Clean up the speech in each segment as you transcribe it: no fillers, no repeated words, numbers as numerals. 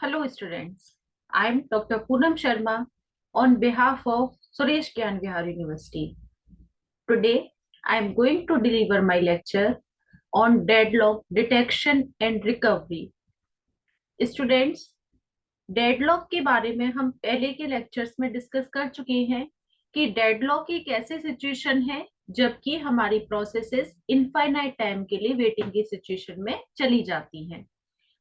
Hello students, I am Dr. Poonam Sharma on behalf of Suresh Gyan Vihar University. Today I am going to deliver my lecture on deadlock detection and recovery. Students, deadlock के बारे में हम पहले के lectures में discuss कर चुके हैं कि डेडलॉक एक ऐसी सिचुएशन है जबकि हमारी प्रोसेसेस इनफाइनाइट टाइम के लिए वेटिंग की सिचुएशन में चली जाती हैं।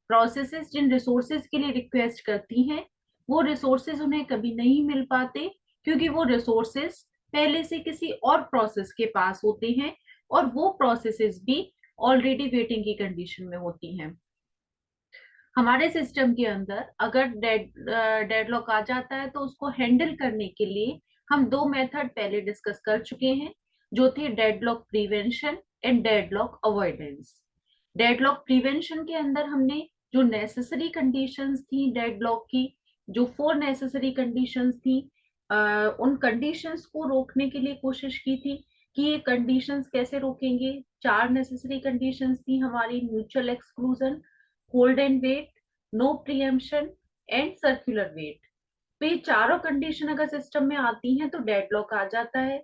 प्रोसेसेस जिन रिसोर्सेज के लिए रिक्वेस्ट करती हैं वो रिसोर्सेज उन्हें कभी नहीं मिल पाते क्योंकि वो रिसोर्सेज पहले से किसी और प्रोसेस के पास होते हैं और वो प्रोसेसेस भी ऑलरेडी वेटिंग की कंडीशन में होती हैं। हमारे सिस्टम के अंदर अगर डेडलॉक आ जाता है तो उसको हैंडल करने के लिए हम दो मेथड पहले डिस्कस कर चुके हैं जो थे deadlock prevention and deadlock avoidance. Deadlock prevention के अंदर हमने जो नेसेसरी कंडीशंस थी डेडलॉक की, जो 4 नेसेसरी कंडीशंस थी, उन कंडीशंस को रोकने के लिए कोशिश की थी कि ये कंडीशंस कैसे रोकेंगे। 4 नेसेसरी कंडीशंस थी हमारी: mutual exclusion, hold and wait, no preemption and circular wait. तो ये चारों कंडीशन अगर सिस्टम में आती हैं तो डेडलॉक आ जाता है।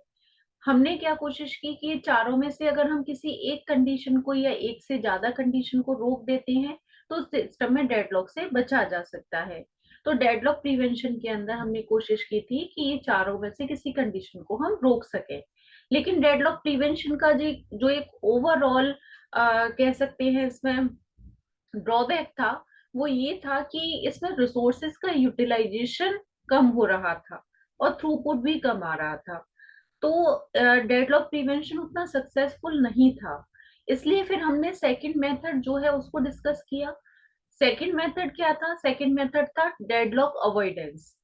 हमने क्या कोशिश की कि ये चारों में से अगर हम किसी एक कंडीशन को या एक से ज्यादा कंडीशन को रोक देते हैं तो सिस्टम में डेडलॉक से बचा जा सकता है। तो डेडलॉक प्रिवेंशन के अंदर हमने कोशिश की थी कि ये चारों में से किसी कंडीशन को हम रोक सकें। लेकिन डेडलॉक प्रिवेंशन का जो एक ओवरऑल कह सकते हैं इसमें ड्रॉबैक था वो ये था कि इसमें रिसोर्सेज का यूटिलाइजेशन कम हो रहा था और थ्रूपुट भी कम आ रहा था। तो डेडलॉक प्रिवेंशन उतना सक्सेसफुल नहीं था। इसलिए फिर हमने सेकंड मेथड जो है उसको डिस्कस किया। सेकंड मेथड क्या था? सेकंड मेथड था डेडलॉक अवॉइडेंस।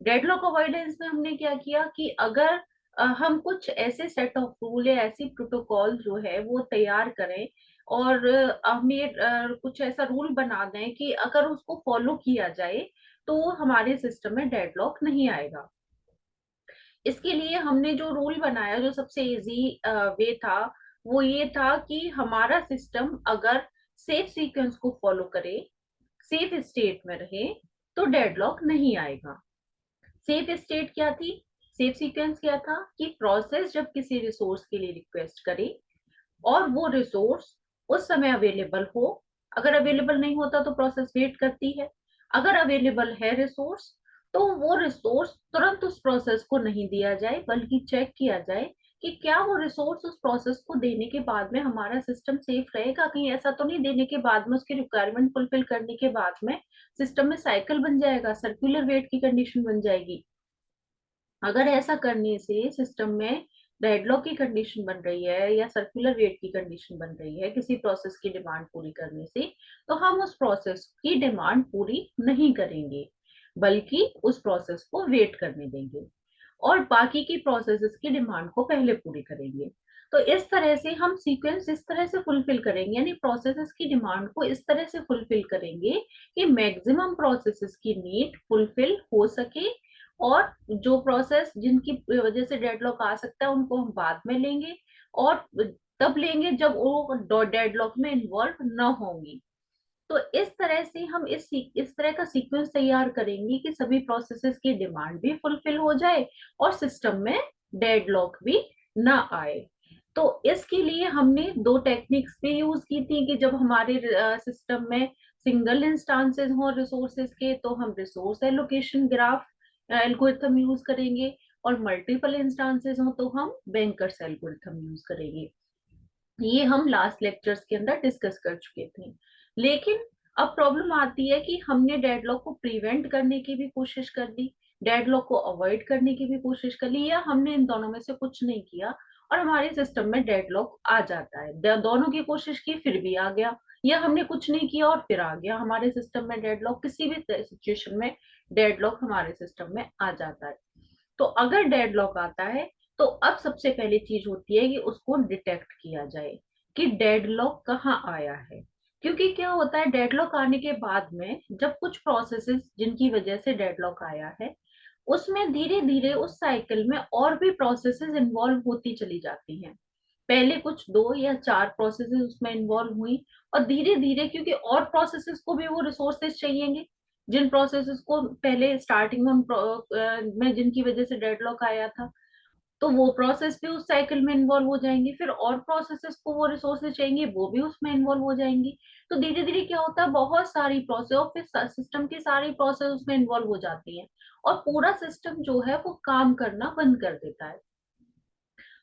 डेडलॉक अवॉइडेंस में हमने क्या किया कि अगर हम कुछ ऐसे सेट ऑफ रूल या ऐसी प्रोटोकॉल जो है वो तैयार करें और हमें कुछ ऐसा रूल बना दें कि अगर उसको फॉलो किया जाए तो हमारे सिस्टम में डेडलॉक नहीं आएगा। इसके लिए हमने जो रूल बनाया, जो सबसे इजी वे था, वो ये था कि हमारा सिस्टम अगर सेफ सीक्वेंस को फॉलो करे, सेफ स्टेट में रहे, तो डेडलॉक नहीं आएगा। सेफ स्टेट क्या थी? सेफ सीक्वेंस क्या था कि प्रोसेस जब किसी रिसोर्स के लिए रिक्वेस्ट करे और वो रिसोर्स उस समय अवेलेबल हो, अगर अवेलेबल नहीं होता तो प्रोसेस वेट करती है, अगर अवेलेबल है रिसोर्स तो वो रिसोर्स तुरंत उस प्रोसेस को नहीं दिया जाए बल्कि चेक किया जाए कि क्या वो रिसोर्स उस प्रोसेस को देने के बाद में हमारा सिस्टम सेफ रहेगा। कहीं ऐसा तो नहीं देने के बाद में, उसकी रिक्वायरमेंट फुलफिल करने के बाद में सिस्टम में साइकिल बन जाएगा, सर्कुलर वेट की कंडीशन बन जाएगी। अगर ऐसा करने से सिस्टम में डेडलॉक की कंडीशन बन रही है या सर्कुलर वेट की कंडीशन बन रही है किसी प्रोसेस की डिमांड पूरी करने से, तो हम उस प्रोसेस की डिमांड पूरी नहीं करेंगे बल्कि उस प्रोसेस को वेट करने देंगे और बाकी की प्रोसेसेस की डिमांड को पहले पूरी करेंगे। तो इस तरह से हम सीक्वेंस इस तरह से फुलफिल करेंगे, यानी प्रोसेसेस की डिमांड को इस तरह से फुलफिल करेंगे कि मैक्सिमम प्रोसेसेस की नीड फुलफिल हो सके और जो प्रोसेस जिनकी वजह से डेडलॉक आ सकता है उनको हम बाद में लेंगे और तब लेंगे जब वो डेडलॉक में इन्वॉल्व न होंगी। तो इस तरह से हम इस तरह का सीक्वेंस तैयार करेंगे कि सभी प्रोसेसेस की डिमांड भी फुलफिल हो जाए और सिस्टम में डेडलॉक भी ना आए। तो इसके लिए हमने दो टेक्निक्स भी यूज की थी कि जब हमारे सिस्टम में सिंगल इंस्टांसेस हो रिसोर्सेज के तो हम resource allocation graph algorithm use करेंगे और मल्टीपल इंस्टांसेस हो तो हम बैंकर्स एल्गोरिथम यूज करेंगे। ये हम लास्ट लेक्चर्स के अंदर डिस्कस कर चुके थे। लेकिन अब प्रॉब्लम आती है कि हमने डेडलॉक को प्रिवेंट करने की भी कोशिश कर ली, डेडलॉक को अवॉइड करने की भी कोशिश कर ली, या हमने इन दोनों में से कुछ नहीं किया और हमारे सिस्टम में डेडलॉक आ जाता है। दोनों की कोशिश की फिर भी आ गया, या हमने कुछ नहीं किया और फिर आ गया हमारे सिस्टम में डेडलॉक। किसी भी सिचुएशन में डेडलॉक हमारे सिस्टम में आ जाता है। तो अगर डेडलॉक आता है तो अब सबसे पहली चीज होती है कि उसको डिटेक्ट किया जाए कि डेडलॉक कहाँ आया है। क्योंकि क्या होता है, डेडलॉक आने के बाद में जब कुछ प्रोसेसेस जिनकी वजह से डेडलॉक आया है उसमें धीरे धीरे उस साइकिल में और भी प्रोसेसेस इन्वॉल्व होती चली जाती हैं। पहले कुछ 2 या 4 प्रोसेसेस उसमें इन्वॉल्व हुई और धीरे धीरे क्योंकि और प्रोसेसेस को भी वो रिसोर्सेज चाहिएंगे, जिन प्रोसेसेस को पहले स्टार्टिंग में जिनकी वजह से डेडलॉक आया था, तो वो प्रोसेस भी उस साइकिल में इन्वॉल्व हो जाएंगी। फिर और प्रोसेसेस को वो रिसोर्सेज चाहिए, वो भी उसमें इन्वॉल्व हो जाएंगी। तो धीरे धीरे क्या होता है, बहुत सारी प्रोसेस और फिर सिस्टम की सारी प्रोसेस उसमें इन्वॉल्व हो जाती है, और पूरा सिस्टम जो है वो काम करना बंद कर देता है।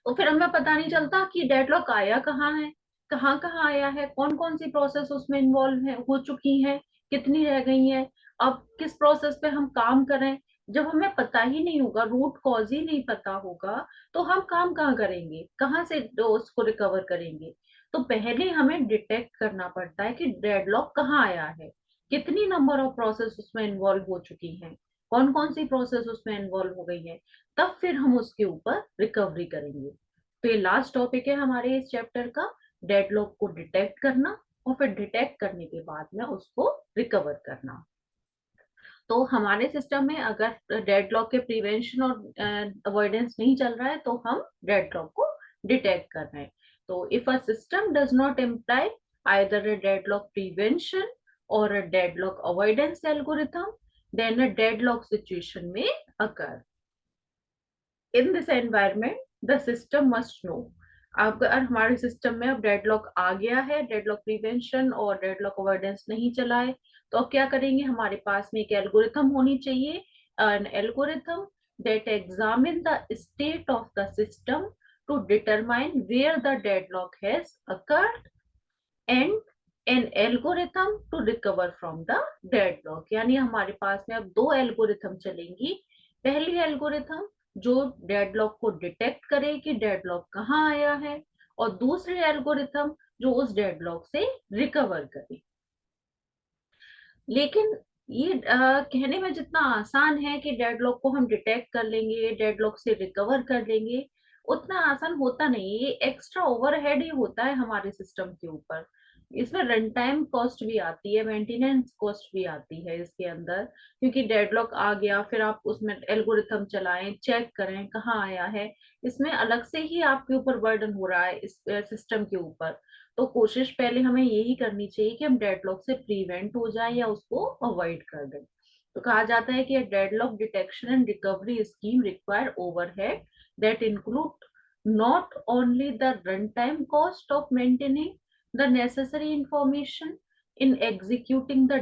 तो फिर हमें पता नहीं चलता कि डेडलॉक आया कहाँ है, कहाँ कहाँ आया है, कौन कौन सी प्रोसेस उसमें इन्वॉल्व है, हो चुकी है, कितनी रह गई है, अब किस प्रोसेस पे हम काम करें। जब हमें पता ही नहीं होगा, रूट कॉज ही नहीं पता होगा, तो हम काम कहाँ करेंगे, कहाँ से उसको रिकवर करेंगे। तो पहले हमें डिटेक्ट करना पड़ता है कि डेडलॉक कहाँ आया है, कितनी नंबर ऑफ प्रोसेस उसमें इन्वॉल्व हो चुकी हैं, कौन कौन सी प्रोसेस उसमें इन्वॉल्व हो गई है, तब फिर हम उसके ऊपर रिकवरी करेंगे। तो ये लास्ट टॉपिक है हमारे इस चैप्टर का, डेडलॉक को डिटेक्ट करना, और फिर डिटेक्ट करने के बाद में उसको रिकवर करना। तो हमारे सिस्टम में अगर डेडलॉक के प्रिवेंशन और अवॉइडेंस नहीं चल रहा है, तो हम डेडलॉक को डिटेक्ट कर रहे हैं। तो if a system does not imply either a deadlock prevention or a deadlock avoidance algorithm, then a deadlock situation may occur. In this environment the system must know, अगर हमारे सिस्टम में अब deadlock आ गया है, डेडलॉक प्रिवेंशन और deadlock avoidance नहीं चला है, तो अब क्या करेंगे, हमारे पास में एक एल्गोरिथम होनी चाहिए, an algorithm that examine the state of the system to determine where the deadlock has occurred and an algorithm to recover from the deadlock. यानी हमारे पास में अब दो एल्गोरिथम चलेंगी। पहली एल्गोरिथम जो डेडलॉक को डिटेक्ट करे कि डेडलॉक कहाँ आया है, और दूसरी एल्गोरिथम जो उस डेडलॉक से रिकवर करे। लेकिन ये कहने में जितना आसान है कि डेडलॉक को हम डिटेक्ट कर लेंगे, डेडलॉक से रिकवर कर लेंगे, उतना आसान होता नहीं है। ये एक्स्ट्रा ओवरहेड ही होता है हमारे सिस्टम के ऊपर। इसमें रन टाइम कॉस्ट भी आती है, मेंटेनेंस कॉस्ट भी आती है इसके अंदर, क्योंकि डेडलॉक आ गया, फिर आप उसमें एल्गोरिथम चलाएं, चेक करें कहाँ आया है, इसमें अलग से ही आपके ऊपर बर्डन हो रहा है इस सिस्टम के ऊपर। तो कोशिश पहले हमें यही करनी चाहिए कि हम डेडलॉक से प्रिवेंट हो जाए या उसको अवॉइड कर दें। तो कहा जाता है कि deadlock detection and recovery scheme require overhead that include not only the runtime cost of maintaining the necessary information in executing the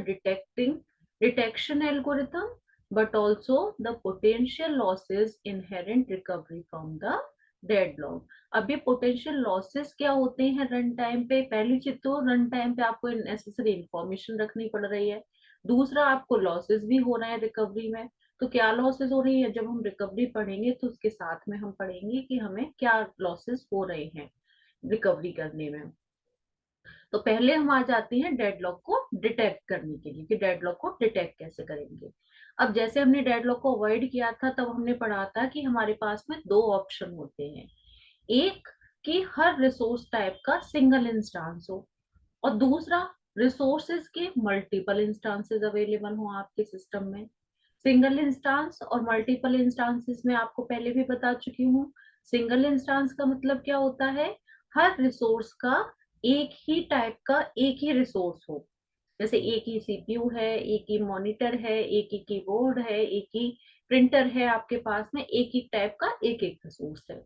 detection algorithm, but also the potential losses inherent recovery from the deadlock. अब ये potential losses क्या होते हैं run time पे, पहली चीज तो run time पे आपको नेसेसरी इंफॉर्मेशन रखनी पड़ रही है, दूसरा आपको लॉसेस भी हो रहे हैं रिकवरी में। तो क्या लॉसेस हो रही है, जब हम रिकवरी पढ़ेंगे तो उसके साथ में हम पढ़ेंगे कि हमें क्या लॉसेस हो रहे हैं रिकवरी करने में। तो पहले हम आ जाते हैं डेडलॉक को डिटेक्ट करने के लिए कि डेडलॉक को डिटेक्ट कैसे करेंगे। अब जैसे हमने डेडलॉक को अवॉइड किया था, तब हमने पढ़ा था कि हमारे पास में दो ऑप्शन होते हैं, एक कि हर रिसोर्स टाइप का सिंगल इंस्टांस हो, और दूसरा रिसोर्सेज के मल्टीपल इंस्टांसेस अवेलेबल हो आपके सिस्टम में। सिंगल इंस्टांस और मल्टीपल इंस्टांसेस में आपको पहले भी बता चुकी हूँ। सिंगल इंस्टांस का मतलब क्या होता है, हर रिसोर्स का एक ही टाइप का एक ही रिसोर्स हो, जैसे एक ही सीपीयू है, एक ही मॉनिटर है, एक ही कीबोर्ड है, एक ही प्रिंटर है, आपके पास में एक ही टाइप का एक एक रिसोर्स है।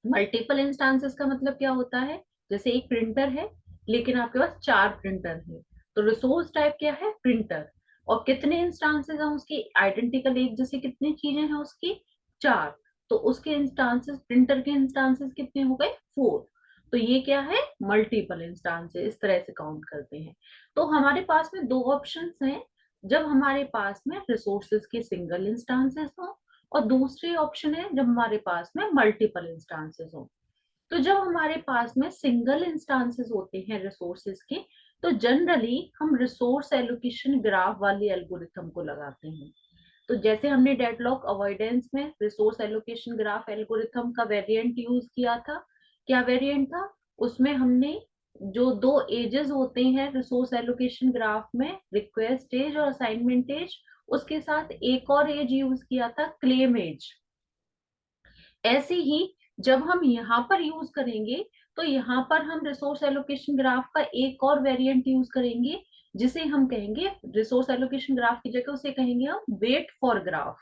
मल्टीपल इंस्टांसेस का मतलब क्या होता है, जैसे एक प्रिंटर है लेकिन आपके पास चार प्रिंटर है, तो रिसोर्स टाइप क्या है, प्रिंटर। और कितने इंस्टांसेस हैं उसकी, आइडेंटिकल एक जैसे कितनी चीजें हैं उसकी, चार। तो उसके इंस्टांसेस, प्रिंटर के इंस्टांसेस कितने हो गए, फोर। तो ये क्या है, मल्टीपल इंस्टांसेस, इस तरह से काउंट करते हैं। तो हमारे पास में दो ऑप्शंस हैं, जब हमारे पास में रिसोर्सेज के सिंगल इंस्टांसेस हो, और दूसरी ऑप्शन है जब हमारे पास में मल्टीपल इंस्टांसेस हो। तो जब हमारे पास में सिंगल इंस्टांसेस होते हैं रिसोर्सेज के, तो जनरली हम रिसोर्स एलोकेशन ग्राफ वाली एल्गोरिथम को लगाते हैं। तो जैसे हमने डेडलॉक अवॉइडेंस में रिसोर्स एलोकेशन ग्राफ एल्गोरिथम का वेरिएंट यूज किया था, क्या वेरिएंट था, उसमें हमने जो दो एजेस होते हैं रिसोर्स एलोकेशन ग्राफ में, रिक्वेस्ट एज और असाइनमेंट एज, उसके साथ एक और एज यूज किया था, क्लेम एज। ऐसे ही जब हम यहाँ पर यूज करेंगे, तो यहाँ पर हम रिसोर्स एलोकेशन ग्राफ का एक और वेरिएंट यूज करेंगे, जिसे हम कहेंगे रिसोर्स एलोकेशन ग्राफ की जगह उसे कहेंगे हम वेट फॉर ग्राफ।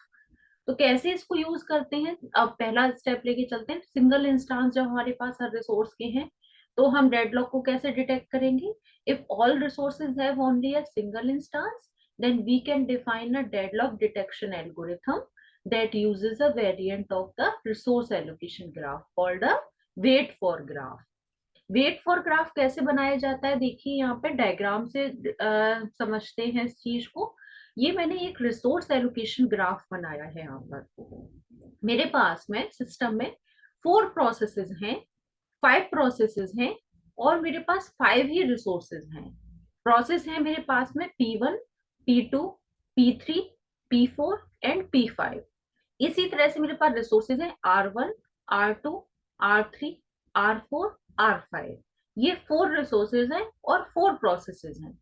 तो कैसे इसको यूज करते हैं, अब पहला स्टेप लेके चलते हैं। सिंगल इंस्टांस जब हमारे पास हर रिसोर्स के हैं, तो हम डेडलॉक को कैसे डिटेक्ट करेंगे? If all resources have only a single instance, then we can define a deadlock detection algorithm that uses a variant of the resource allocation graph called a wait for graph। Wait for graph कैसे बनाया जाता है, देखिए यहाँ पे diagram से समझते हैं इस चीज को। ये मैंने एक रिसोर्स एलोकेशन ग्राफ बनाया है। यहाँ पर मेरे पास में सिस्टम में 4 प्रोसेसेस हैं, 5 प्रोसेसेस हैं, और मेरे पास 5 ही रिसोर्सेज हैं। प्रोसेस है मेरे पास में P1, P2, P3, P4 and P5। इसी तरह से मेरे पास रिसोर्सेज हैं R1, R2, R3, R4, R5। ये 4 रिसोर्सेज हैं और 4 प्रोसेसेस हैं।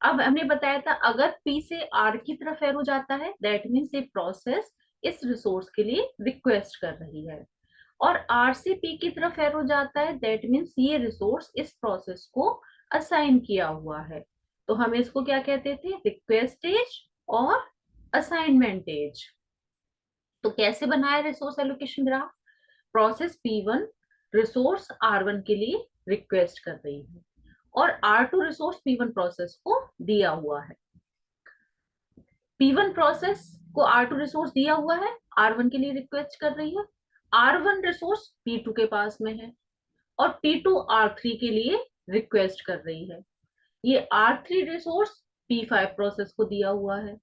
अब हमने बताया था अगर P से R की तरफ एरो जाता है, दैट मीन्स ये प्रोसेस इस रिसोर्स के लिए रिक्वेस्ट कर रही है, और R से P की तरफ एरो जाता है, दैट मीन्स ये रिसोर्स इस प्रोसेस को असाइन किया हुआ है। तो हम इसको क्या कहते थे? रिक्वेस्ट एज और असाइनमेंट एज। तो कैसे बनाया resource allocation graph? Process P1 resource R1 के लिए रिक्वेस्ट कर रही है, और R2 रिसोर्स P1 प्रोसेस को दिया हुआ है। P1 प्रोसेस को R2 रिसोर्स दिया हुआ है, R1 के लिए रिक्वेस्ट कर रही है। R1 रिसोर्स P2 के पास में है, और P2 R3 के लिए रिक्वेस्ट कर रही है। ये R3 रिसोर्स P5 प्रोसेस को दिया हुआ है।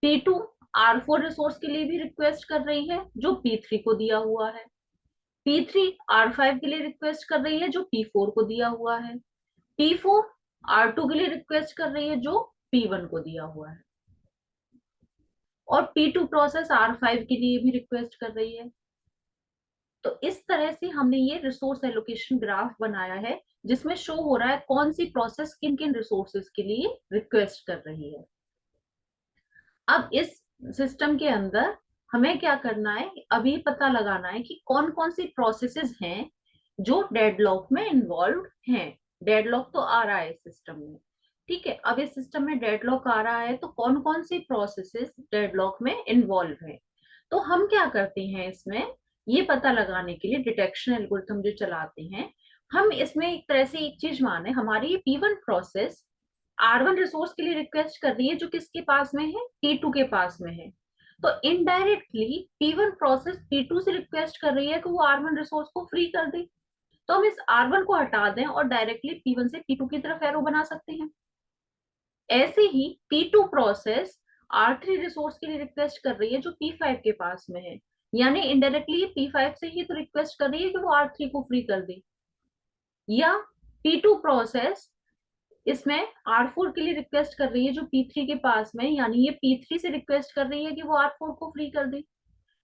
P2 R4 रिसोर्स के लिए भी रिक्वेस्ट कर रही है, जो P3 को दिया हुआ है। P3 R5 के लिए रिक्वेस्ट कर रही है, जो P4 को दिया हुआ है। P4 R2 के लिए रिक्वेस्ट कर रही है, जो P1 को दिया हुआ है। और P2 प्रोसेस R5 के लिए भी रिक्वेस्ट कर रही है। तो इस तरह से हमने ये रिसोर्स एलोकेशन ग्राफ बनाया है, जिसमें शो हो रहा है कौन सी प्रोसेस किन किन रिसोर्सेज के लिए रिक्वेस्ट कर रही है। अब इस सिस्टम के अंदर हमें क्या करना है, अभी पता लगाना है कि कौन कौन सी प्रोसेसेस हैं जो डेडलॉक में इन्वॉल्व हैं। डेडलॉक तो आ रहा है सिस्टम में, ठीक है। अब इस सिस्टम में डेडलॉक आ रहा है, तो कौन कौन सी प्रोसेसेस डेडलॉक में इन्वॉल्व है। तो हम क्या करते हैं इसमें, ये पता लगाने के लिए डिटेक्शन एल्गोरिथम जो चलाते हैं, हम इसमें एक तरह से एक चीज माने, हमारी P1 प्रोसेस R1 रिसोर्स के लिए रिक्वेस्ट कर रही है, जो किसके पास में है? P2 के पास में है। तो इनडायरेक्टली P1 प्रोसेस P2 से रिक्वेस्ट कर रही है कि वो R1 रिसोर्स को फ्री कर दे। तो हम इस R1 को हटा दें और डायरेक्टली P1 से P2 की तरफ एरो बना सकते हैं। ऐसे ही P2 प्रोसेस R3 रिसोर्स के लिए रिक्वेस्ट कर रही है, जो P5 के पास में है। यानी इनडायरेक्टली P5 से ही तो रिक्वेस्ट कर रही है कि वो R3 को फ्री कर दे। या P2 प्रोसेस इसमें R4 के लिए रिक्वेस्ट कर रही है, जो P3 के पास में, यानी ये P3 से रिक्वेस्ट कर रही है कि वो R4 को फ्री कर दे।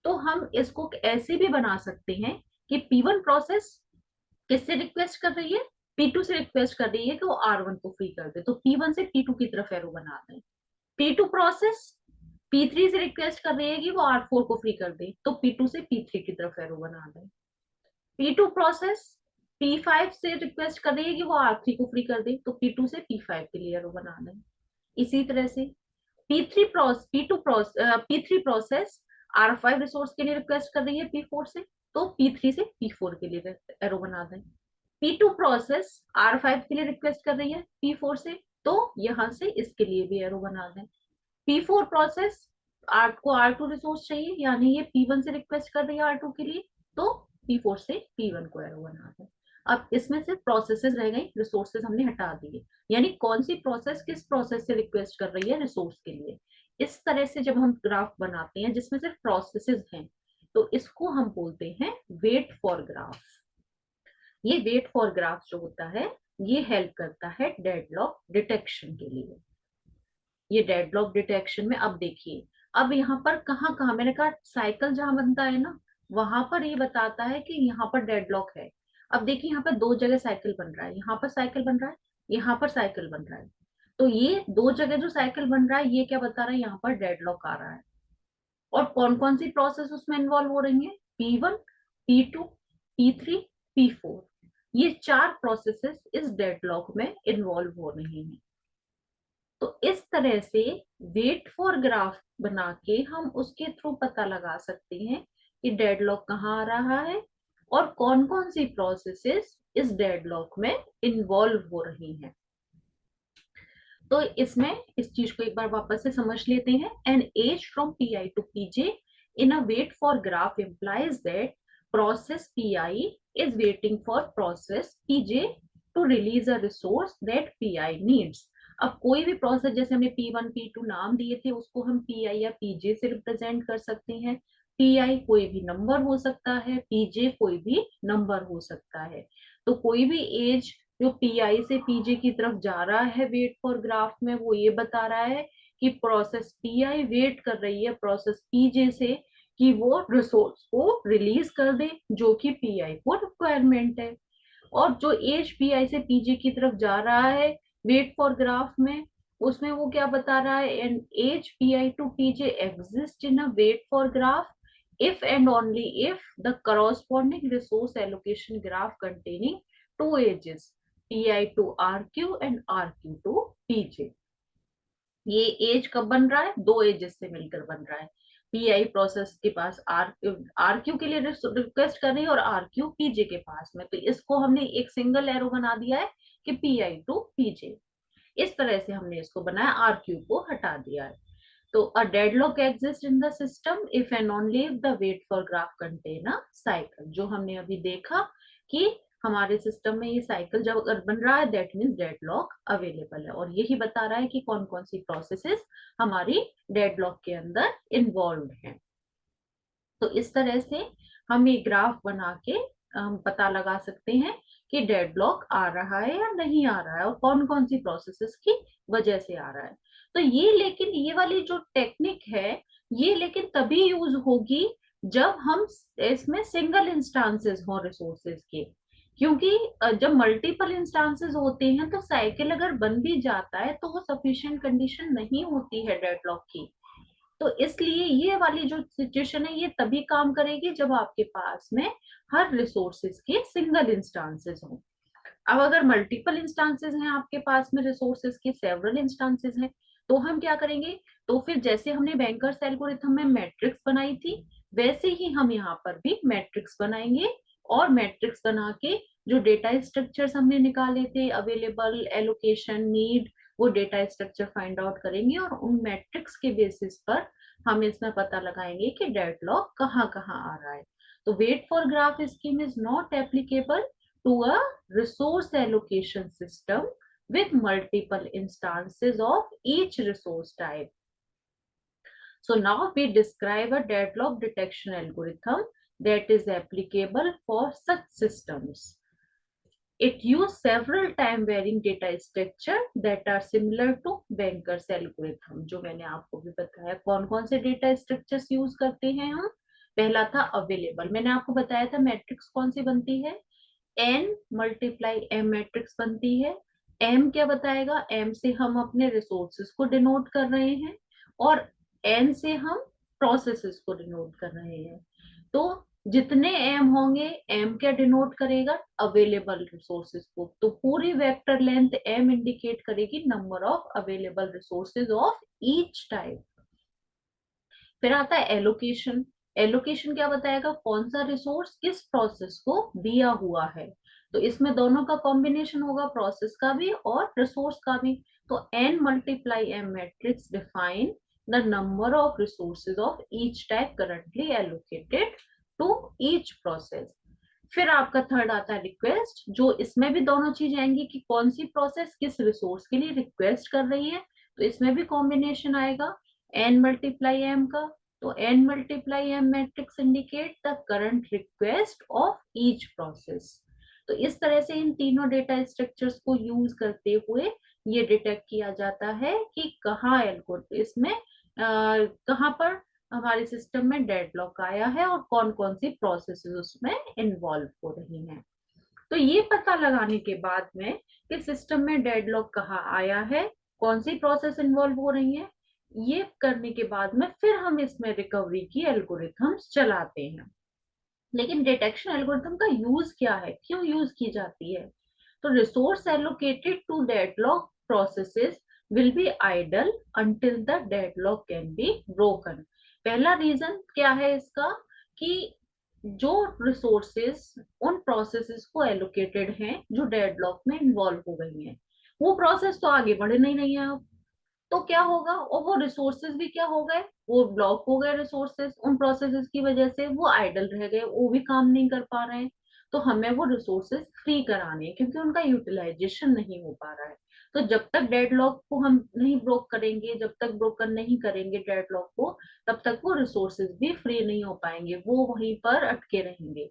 तो हम इसको ऐसे भी बना सकते हैं कि P1 प्रोसेस किससे रिक्वेस्ट कर रही है? P2 से रिक्वेस्ट कर रही है कि वो R1 को फ्री कर दे, तो P1 से P2 की तरफ एरो बना दें। P2 प्रोसेस P3 से रिक्वेस्ट कर रही है कि वो R4 को फ्री कर दे, तो P2 से P3 की तरफ एरो बना दें। P2 प्रोसेस P5 से रिक्वेस्ट कर रही है कि वो R3 को फ्री कर दे, तो P2 से P5 के लिए एरो बना दें। इसी तरह से P3 प्रोसेस R5 रिसोर्स के लिए रिक्वेस्ट कर रही है P4 से, तो P3 से P4 के लिए एरो बना दें। P2 प्रोसेस R5 के लिए रिक्वेस्ट कर रही है P4 से, तो यहां से इसके लिए भी एरो बना दें। P4 प्रोसेस R2 रिसोर्स चाहिए, यानी ये P1 से रिक्वेस्ट कर रही है R2 के लिए, तो P4 से P1 को एरो बना दें। अब इसमें सिर्फ प्रोसेसेस रह गई, रिसोर्सेज हमने हटा दिए। यानी कौन सी प्रोसेस किस प्रोसेस से रिक्वेस्ट कर रही है रिसोर्स के लिए। इस तरह से जब हम ग्राफ बनाते हैं जिसमें सिर्फ प्रोसेसेस हैं, तो इसको हम बोलते हैं वेट फॉर ग्राफ। ये वेट फॉर ग्राफ जो होता है, ये हेल्प करता है डेडलॉक डिटेक्शन के लिए। ये डेडलॉक डिटेक्शन में अब देखिए, अब यहाँ पर कहाँ कहाँ मैंने कहा साइकिल जहां बनता है ना, वहां पर ये बताता है कि यहाँ पर डेडलॉक है। अब देखिए यहाँ पर 2 जगह साइकिल बन रहा है, यहाँ पर साइकिल बन रहा है, यहाँ पर साइकिल बन रहा है। तो ये 2 जगह जो साइकिल बन रहा है, ये क्या बता रहा है? यहाँ पर डेडलॉक आ रहा है। और कौन कौन सी प्रोसेस उसमें इन्वॉल्व हो रही है? P1, P2, P3, P4। ये 4 प्रोसेसेस इस डेडलॉक में इन्वॉल्व हो रही हैं। तो इस तरह से वेट फॉर ग्राफ बना के हम उसके थ्रू पता लगा सकते हैं कि डेडलॉक कहाँ आ रहा है और कौन कौन सी प्रोसेसेस इस डेडलॉक में इन्वॉल्व हो रही हैं। तो इसमें इस चीज को एक बार वापस से समझ लेते हैं। An edge from P I to PJ in a wait for graph implies that process P I is waiting for process PJ to release a resource that P I needs. अब कोई भी प्रोसेस, जैसे हमने P1 P2 नाम दिए थे, उसको हम पी आई या पीजे से रिप्रेजेंट कर सकते हैं। पी आई कोई भी नंबर हो सकता है, पीजे कोई भी नंबर हो सकता है। तो कोई भी एज जो पीआई से पीजे की तरफ जा रहा है वेट फॉर ग्राफ में, वो ये बता रहा है कि प्रोसेस पीआई वेट कर रही है प्रोसेस पीजे से कि वो रिसोर्स को रिलीज कर दे जो कि पीआई को रिक्वायरमेंट है। और जो एज पीआई से पीजे की तरफ जा रहा है वेट फॉर ग्राफ में, उसमें वो क्या बता रहा है, an edge PI to PJ exist in a wait for graph if and only if the corresponding resource allocation graph containing two ages pi to rq and rq to pj। ये as कब बन रहा है, दो edges से मिलकर बन रहा है। पीआई प्रोसेस के पास आर क्यू के लिए रिक्वेस्ट कर रही है और आर क्यू पीजे के पास में, तो इसको हमने एक सिंगल एरो बना दिया है कि पीआई टू पीजे। इस तरह से हमने इसको बनाया, आर क्यू को हटा दिया है। तो a deadlock exists in the system if and only if the wait for graph contain a cycle। जो हमने अभी देखा कि हमारे सिस्टम में ये साइकिल जब अगर बन रहा है दैट मीन्स डेडलॉक अवेलेबल है, और यही बता रहा है कि कौन कौन सी प्रोसेसेस हमारी डेडलॉक के अंदर इन्वॉल्व हैं। तो इस तरह से हम ये ग्राफ बना के हम पता लगा सकते हैं कि डेडलॉक आ रहा है या नहीं आ रहा है और कौन कौन सी प्रोसेसेस की वजह से आ रहा है। तो ये, लेकिन ये वाली जो टेक्निक है ये लेकिन तभी यूज होगी जब हम इसमें सिंगल इंस्टांसेस हो रिसोर्सेज के। क्योंकि जब मल्टीपल इंस्टांसेस होते हैं तो साइकिल अगर बन भी जाता है तो वो सफिशिएंट कंडीशन नहीं होती है डेडलॉक की। तो इसलिए ये वाली जो सिचुएशन है ये तभी काम करेगी जब आपके पास में हर रिसोर्सेज के सिंगल इंस्टांसेस हों। अब अगर मल्टीपल इंस्टांसेस हैं आपके पास में, रिसोर्सेज के सेवरल इंस्टांसेस हैं, तो हम क्या करेंगे, तो फिर जैसे हमने बैंकर्स एल्गोरिथम में मैट्रिक्स बनाई थी वैसे ही हम यहाँ पर भी मैट्रिक्स बनाएंगे। और मैट्रिक्स बना के जो डेटा स्ट्रक्चर्स हमने निकाले थे, अवेलेबल, एलोकेशन, नीड, वो डेटा स्ट्रक्चर फाइंड आउट करेंगे और उन मैट्रिक्स के बेसिस पर हम इसमें पता लगाएंगे कि डेडलॉक कहाँ कहाँ आ रहा है। तो wait for graph scheme is not applicable to a resource allocation system with multiple instances of each resource type. So now we describe a deadlock detection algorithm that is applicable for such systems. It uses several time varying data structure that are similar to Banker's algorithm। जो मैंने आपको भी बताया कौन कौन से data structures use करते हैं हम। पहला था अवेलेबल, मैंने आपको बताया था मैट्रिक्स कौन सी बनती है, n मल्टीप्लाई m मैट्रिक्स बनती है। m क्या बताएगा, m से हम अपने रिसोर्सेस को डिनोट कर रहे हैं और n से हम प्रोसेसेस को डिनोट कर रहे हैं। तो जितने m होंगे, m क्या डिनोट करेगा, अवेलेबल रिसोर्सेज को। तो पूरी वेक्टर लेंथ m इंडिकेट करेगी number of available resources of each type. फिर आता है एलोकेशन। एलोकेशन क्या बताएगा, कौन सा रिसोर्स किस प्रोसेस को दिया हुआ है। तो इसमें दोनों का कॉम्बिनेशन होगा, प्रोसेस का भी और रिसोर्स का भी। तो n multiply m matrix define the number of resources of each type currently allocated to each process. फिर आपका थर्ड आता है रिक्वेस्ट, जो इसमें भी दोनों चीज आएंगी कि कौन सी प्रोसेस किस रिसोर्स के लिए रिक्वेस्ट कर रही है। तो इसमें भी कॉम्बिनेशन आएगा n मल्टीप्लाई m का। तो n multiply m matrix indicate the current request of each process. तो इस तरह से इन तीनों डेटा स्ट्रक्चर्स को यूज करते हुए ये डिटेक्ट किया जाता है कि कहाँ एल्गोरिथम इसमें कहाँ पर हमारे सिस्टम में डेडलॉक आया है और कौन कौन सी प्रोसेसेस उसमें इन्वॉल्व हो रही हैं। तो ये पता लगाने के बाद में कि सिस्टम में डेडलॉक कहाँ आया है, कौन सी प्रोसेस इन्वॉल्व हो रही है, ये करने के बाद में फिर हम इसमें रिकवरी की एल्गोरिथम्स चलाते हैं। लेकिन डिटेक्शन एल्गोरिथम का यूज क्या है, क्यों यूज की जाती है? तो resource allocated to deadlock processes will be idle until the deadlock can be broken. पहला रीजन क्या है इसका, कि जो रिसोर्सेस उन प्रोसेसेस को एलोकेटेड हैं जो डेडलॉक में इन्वॉल्व हो गई हैं, वो प्रोसेस तो आगे बढ़ने ही नहीं है अब। तो क्या होगा, और वो रिसोर्सेज भी क्या हो गए, वो ब्लॉक हो गए रिसोर्सेज, उन प्रोसेसेस की वजह से वो आइडल रह गए, वो भी काम नहीं कर पा रहे हैं। तो हमें वो रिसोर्सेज फ्री कराने हैं क्योंकि उनका यूटिलाइजेशन नहीं हो पा रहा है। तो जब तक डेडलॉक को हम नहीं ब्रोक करेंगे, जब तक ब्रोकन नहीं करेंगे डेडलॉक को, तब तक वो रिसोर्सेज भी फ्री नहीं हो पाएंगे, वो वहीं पर अटके रहेंगे।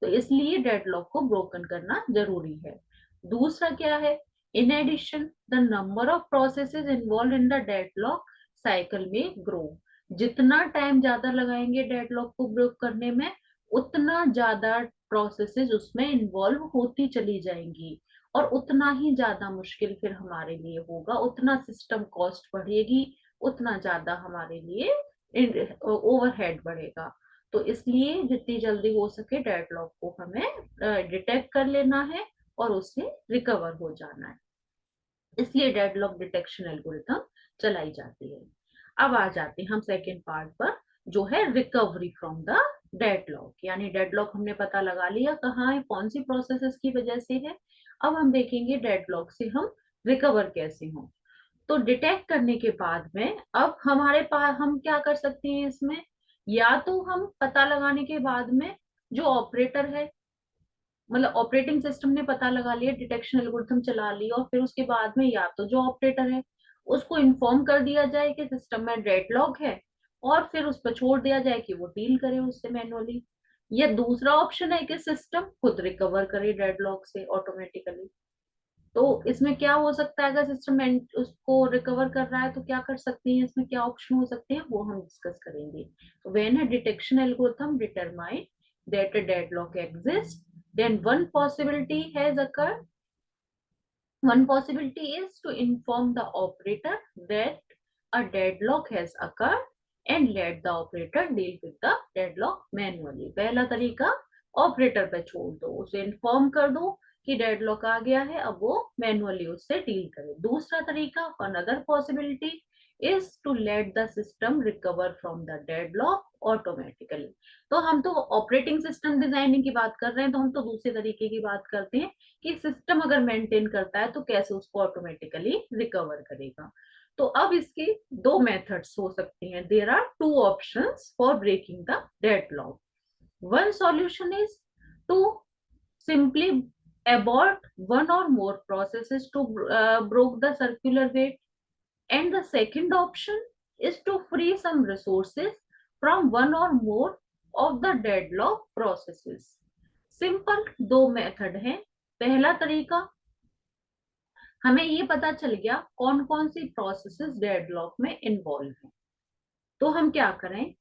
तो इसलिए डेडलॉक को ब्रोकन करना जरूरी है। दूसरा क्या है, in addition, the number of processes involved in the deadlock cycle में grow। जितना टाइम ज्यादा लगाएंगे डेडलॉक को ब्रेक करने में, उतना ज्यादा प्रोसेसेस उसमें इन्वॉल्व होती चली जाएंगी, और उतना ही ज्यादा मुश्किल फिर हमारे लिए होगा, उतना सिस्टम कॉस्ट बढ़ेगी, उतना ज्यादा हमारे लिए ओवरहेड बढ़ेगा। तो इसलिए जितनी जल्दी हो सके डेडलॉक को हमें डिटेक्ट कर लेना है और उससे रिकवर हो जाना है। इसलिए डेडलॉक डिटेक्शन एल्गोरिथम चलाई जाती है। अब आ जाते हैं हम सेकेंड पार्ट पर, जो है रिकवरी फ्रॉम द डेडलॉक। यानी डेडलॉक हमने पता लगा लिया कहाँ है, कौन सी प्रोसेसेस की वजह से है। अब हम देखेंगे डेडलॉक से हम रिकवर कैसे हो। तो डिटेक्ट करने के बाद में अब हमारे पास हम क्या कर सकते हैं इसमें, या तो हम पता लगाने के बाद में जो ऑपरेटर है, मतलब ऑपरेटिंग सिस्टम ने पता लगा लिया, डिटेक्शन एल्गोरिथम चला लिया, और फिर उसके बाद में या तो जो ऑपरेटर है उसको इन्फॉर्म कर दिया जाए कि सिस्टम में डेडलॉक है, और फिर उस पर छोड़ दिया जाए कि वो डील करे उससे मैनुअली। या दूसरा ऑप्शन है कि सिस्टम खुद रिकवर करे डेडलॉक से ऑटोमेटिकली। तो इसमें क्या हो सकता है, अगर सिस्टम उसको रिकवर कर रहा है तो क्या कर सकते हैं, इसमें क्या ऑप्शन हो सकते हैं वो हम डिस्कस करेंगे। तो when a detection algorithm determine that a deadlock exist, then one possibility is to inform the operator that a deadlock has occurred and let the operator deal with the deadlock manually। पहला तरीका, operator पे छोड़ दो, उसे inform कर दो कि deadlock आ गया है, अब वो मैनुअली उससे डील करे। दूसरा तरीका, another possibility is to let the system recover from the deadlock automatically. तो हम तो ऑपरेटिंग सिस्टम डिजाइनिंग की बात कर रहे हैं, तो हम तो दूसरे तरीके की बात करते हैं कि सिस्टम अगर मेंटेन करता है तो कैसे उसको ऑटोमेटिकली रिकवर करेगा। तो अब इसके दो मेथड्स हो सकते हैं, there are two options for breaking the deadlock. One solution is to simply abort one or more processes to broke the circular weight, and the second option is to free some resources from one or more of the deadlock processes। Simple दो method हैं। पहला तरीका, हमें ये पता चल गया कौन कौन सी प्रोसेसेस डेडलॉक में इन्वॉल्व हैं, तो हम क्या करें,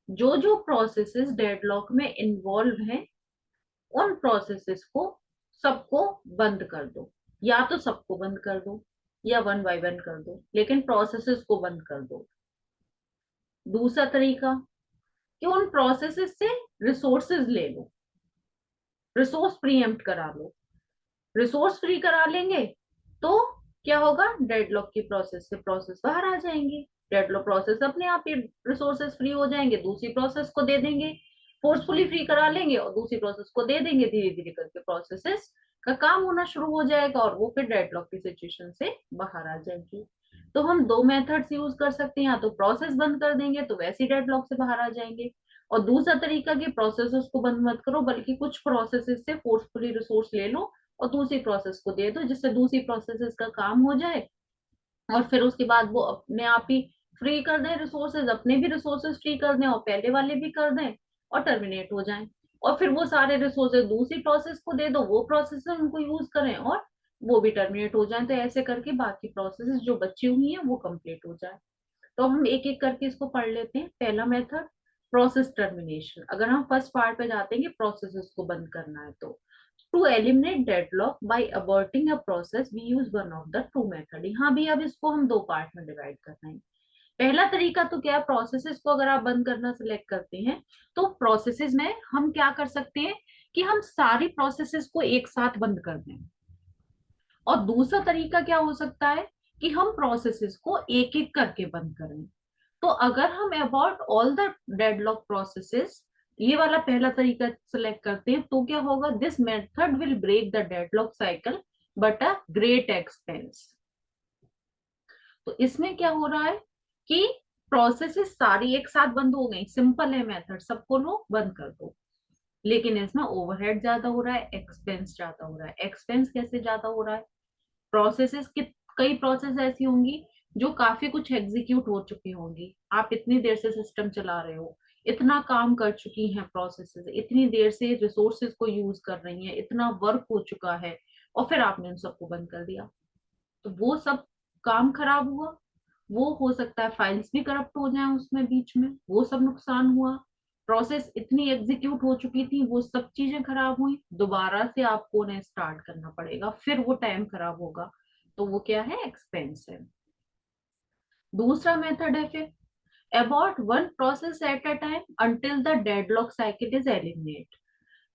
जो जो प्रोसेसेस डेडलॉक में इन्वॉल्व हैं उन प्रोसेसेस को सबको बंद कर दो। या तो सबको बंद कर दो या वन बाय वन कर दो, लेकिन प्रोसेसेस को बंद कर दो। दूसरा तरीका, कि उन प्रोसेसेस से रिसोर्सेज ले लो, रिसोर्स प्रीएम्प्ट करा लो। रिसोर्स फ्री करा लेंगे तो क्या होगा, डेडलॉक की प्रोसेस से प्रोसेस बाहर आ जाएंगे, डेडलॉक प्रोसेस अपने आप ही रिसोर्सेस फ्री हो जाएंगे, दूसरी प्रोसेस को दे देंगे। फोर्सफुली फ्री करा लेंगे और दूसरी प्रोसेस को दे देंगे, धीरे धीरे करके प्रोसेसेस का काम होना शुरू हो जाएगा और वो फिर डेडलॉक की सिचुएशन से बाहर आ जाएगी। तो हम दो मेथड्स यूज कर सकते हैं, या तो प्रोसेस बंद कर देंगे तो वैसे ही डेडलॉक से बाहर आ जाएंगे, और दूसरा तरीका कि प्रोसेस को बंद मत करो, बल्कि कुछ प्रोसेसेस से फोर्सफुली रिसोर्स ले लो और दूसरी प्रोसेस को दे दो, जिससे दूसरी प्रोसेस का काम हो जाए, और फिर उसके बाद वो अपने आप ही फ्री कर दें रिसोर्सेज, अपने भी रिसोर्सेज फ्री कर दें और पहले वाले भी कर दें, और टर्मिनेट हो जाएं। और फिर वो सारे रिसोर्सेज दूसरी प्रोसेस को दे दो, वो प्रोसेस उनको यूज करें और वो भी टर्मिनेट हो जाए। तो ऐसे करके बाकी प्रोसेस जो बची हुई हैं वो कंप्लीट हो जाए। तो हम एक एक करके इसको पढ़ लेते हैं। पहला मेथड, प्रोसेस टर्मिनेशन। अगर हम फर्स्ट पार्ट पे जाते हैं कि प्रोसेसेस को बंद करना है, तो to eliminate deadlock by aborting a process we use one of the two method. यहाँ भी अब इसको हम दो पार्ट में डिवाइड कर रहे हैं। पहला तरीका तो क्या है, प्रोसेसेस को अगर आप बंद करना सिलेक्ट करते हैं तो प्रोसेसेस में हम क्या कर सकते हैं कि हम सारी प्रोसेसेस को एक साथ बंद कर दें। और दूसरा तरीका क्या हो सकता है कि हम प्रोसेसेस को एक एक करके बंद करें। तो अगर हम about all the deadlock processes ये वाला पहला तरीका सिलेक्ट करते हैं तो क्या होगा, this method will break the deadlock cycle but a great expense. तो इसमें क्या हो रहा है कि प्रोसेसेस सारी एक साथ बंद हो गई, सिंपल है मेथड, सबको लो बंद कर दो। लेकिन इसमें ओवरहेड ज्यादा हो रहा है, एक्सपेंस ज्यादा हो रहा है। एक्सपेंस कैसे ज्यादा हो रहा है, प्रोसेसेस की कई प्रोसेस ऐसी होंगी जो काफी कुछ एग्जीक्यूट हो चुकी होंगी, आप इतनी देर से सिस्टम चला रहे हो, इतना काम कर चुकी हैं प्रोसेसेस, इतनी देर से रिसोर्सेज को यूज कर रही हैं, इतना वर्क हो चुका है, और फिर आपने उन सबको बंद कर दिया। तो वो सब काम खराब हुआ, वो हो सकता है फाइल्स भी करप्ट हो जाए उसमें बीच में, वो सब नुकसान हुआ। प्रोसेस इतनी एग्जीक्यूट हो चुकी थी, वो सब चीजें खराब हुई, दोबारा से आपको उन्हें स्टार्ट करना पड़ेगा, फिर वो टाइम खराब होगा। तो वो क्या है, एक्सपेंस है। दूसरा मेथड है फिर about one process at a time until the deadlock cycle is eliminate.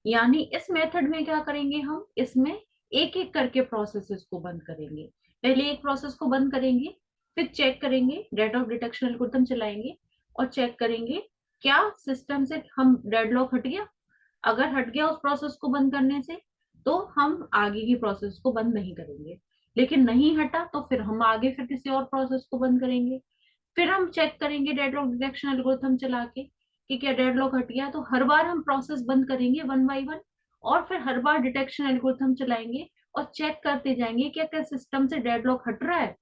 यानी इस मेथड में क्या करेंगे, हम इसमें एक एक करके प्रोसेसेस को बंद करेंगे। पहले एक प्रोसेस को बंद करेंगे, फिर चेक करेंगे, डेट ऑफ डिटेक्शन एल्गोरिथम चलाएंगे और चेक करेंगे क्या सिस्टम से हम डेडलॉक हट गया। अगर हट गया उस प्रोसेस को बंद करने से तो हम आगे की प्रोसेस को बंद नहीं करेंगे, लेकिन नहीं हटा तो फिर हम आगे फिर किसी और प्रोसेस को बंद करेंगे। फिर हम चेक करेंगे डेडलॉक डिटेक्शन एल्गोरिथम चला के कि क्या डेडलॉक हट गया। तो हर बार हम प्रोसेस बंद करेंगे वन बाय वन, और फिर हर बार डिटेक्शन एल्गोरिथम चलाएंगे और चेक करते जाएंगे क्या क्या सिस्टम से डेडलॉक हट रहा है।